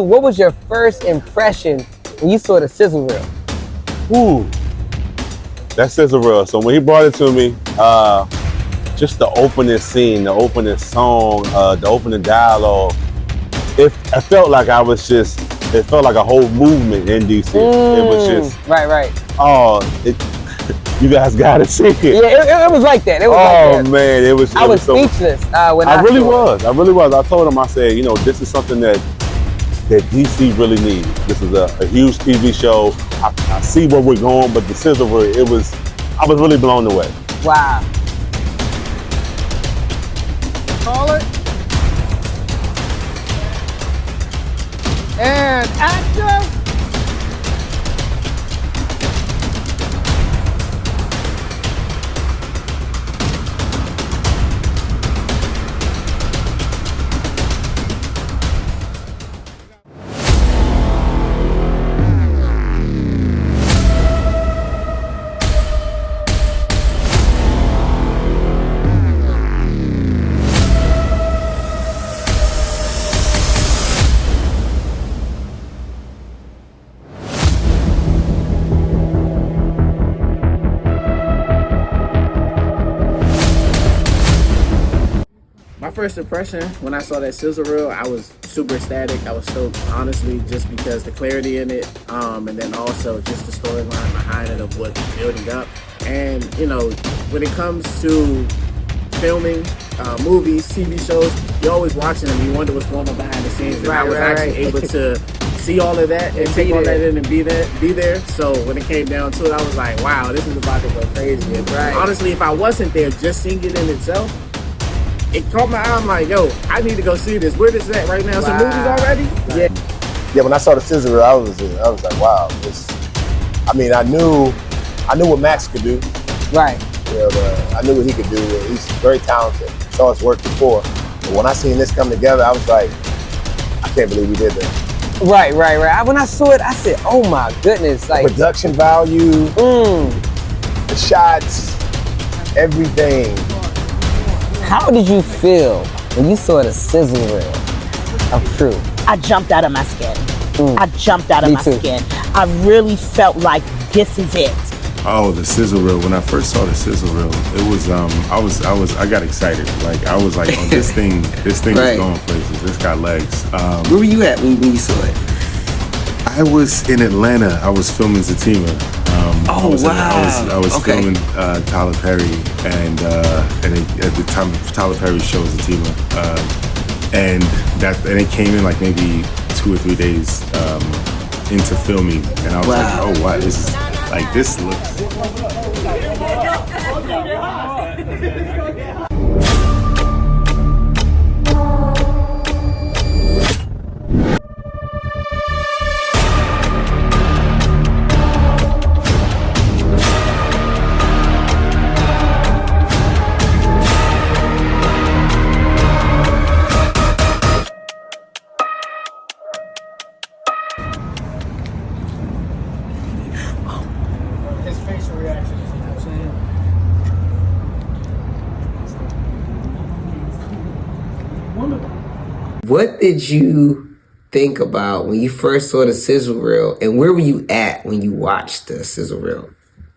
What was your first impression when you saw the Sizzle reel? Ooh, that Sizzle reel. So when he brought it to me, just the opening scene, the opening song, the opening dialogue, it felt like it felt like a whole movement in DC. It was just right. You guys gotta see it. Yeah, it was like that. It was like that. Man, it was. I was speechless when I really was. I really was. I told him, I said, this is something that DC really needs. This is a huge TV show. I see where we're going, but the Sizzle reel, I was really blown away. Wow. Call it. And action. My first impression when I saw that Sizzle reel, I was super ecstatic. I was stoked, honestly, just because the clarity in it, and then also just the storyline behind it of what's building up. And when it comes to filming movies, TV shows, you're always watching them. You wonder what's going on behind the scenes. And I was actually able to see all of that and take all that in and be there. So when it came down to it, I was like, wow, this is about to go crazy. And honestly, if I wasn't there, just seeing it in itself, it caught my eye. I'm like, yo, I need to go see this. Where this at right now? Some movies already? Yeah, when I saw the Sizzle reel, I was like, wow. I knew what Max could do. Right. I knew what he could do. He's very talented. Saw his work before. But when I seen this come together, I was like, I can't believe we did this. Right. When I saw it, I said, oh my goodness. Like production value, the shots, everything. How did you feel when you saw the Sizzle reel of True? I jumped out of my skin. I jumped out of my skin. I really felt like this is it. Oh, the Sizzle reel. When I first saw the Sizzle reel, it was I got excited. Like I was like, oh, this thing is going places. This got legs. Where were you at when you saw it? I was in Atlanta. I was filming Zatima. I was filming Tyler Perry, and at the time Tyler Perry's show was Zatima, and it came in like maybe 2 or 3 days into filming, and I was like, oh wow, this looks. His facial reaction, you know what I'm saying? What did you think about when you first saw the Sizzle reel, and where were you at when you watched the Sizzle reel?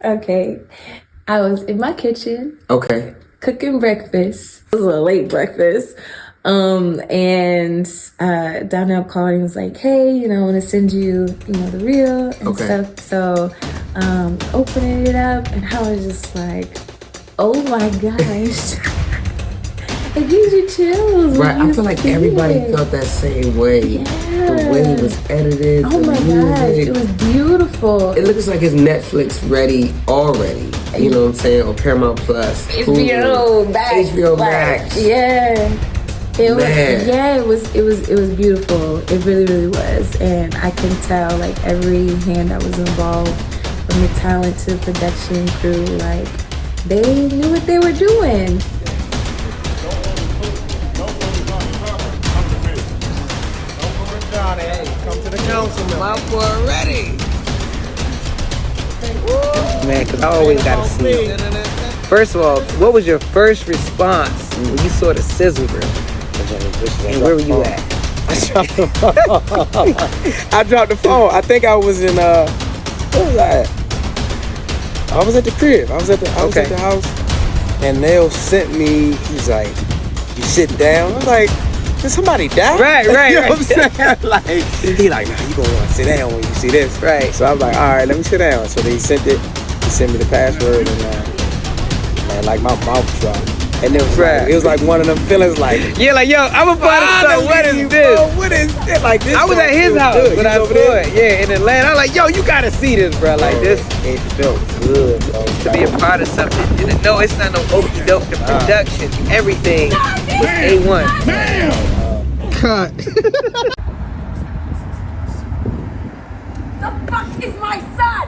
Okay, I was in my kitchen. Okay. Cooking breakfast. It was a late breakfast. And Donnell called and was like, hey, I want to send you, the reel and stuff. So, opening it up, and I was just like, oh my gosh. It gives you chills. Right, I feel like everybody felt that same way. Yeah. The way it was edited, oh my gosh, it was beautiful. It looks like it's Netflix ready already. You know what I'm saying? Or Paramount Plus. HBO Max. HBO Max. Yeah. It was beautiful. It really, really was. And I can tell like every hand that was involved, from the talent to the production crew, like they knew what they were doing. Come to the council. My boy ready. Man, because I always got to see it. First of all, what was your first response when you saw the Sizzle reel? And where were you at? I dropped the phone. I think I was in where was I at? I was at the crib. I was at the house, and Nail sent me. He's like, "You sit down." I was like, "Did somebody die?" Right. You know what I'm saying? Like, he like, "Nah, you gonna want to sit down when you see this." Right. So I was like, "All right, let me sit down." So they sent it. He sent me the password, and man, like my mouth dropped. And it was like one of them feelings like, yeah, like, yo, I'm a part of something. What is this? Bro, what is this? Like this. I was at his house when I saw it. Yeah, in Atlanta. I'm like, yo, you gotta see this, bro. Like this. It felt good, bro. To be a part of something. And no, it's not no okie doke. The production, everything was A1. Cut. The fuck is my son?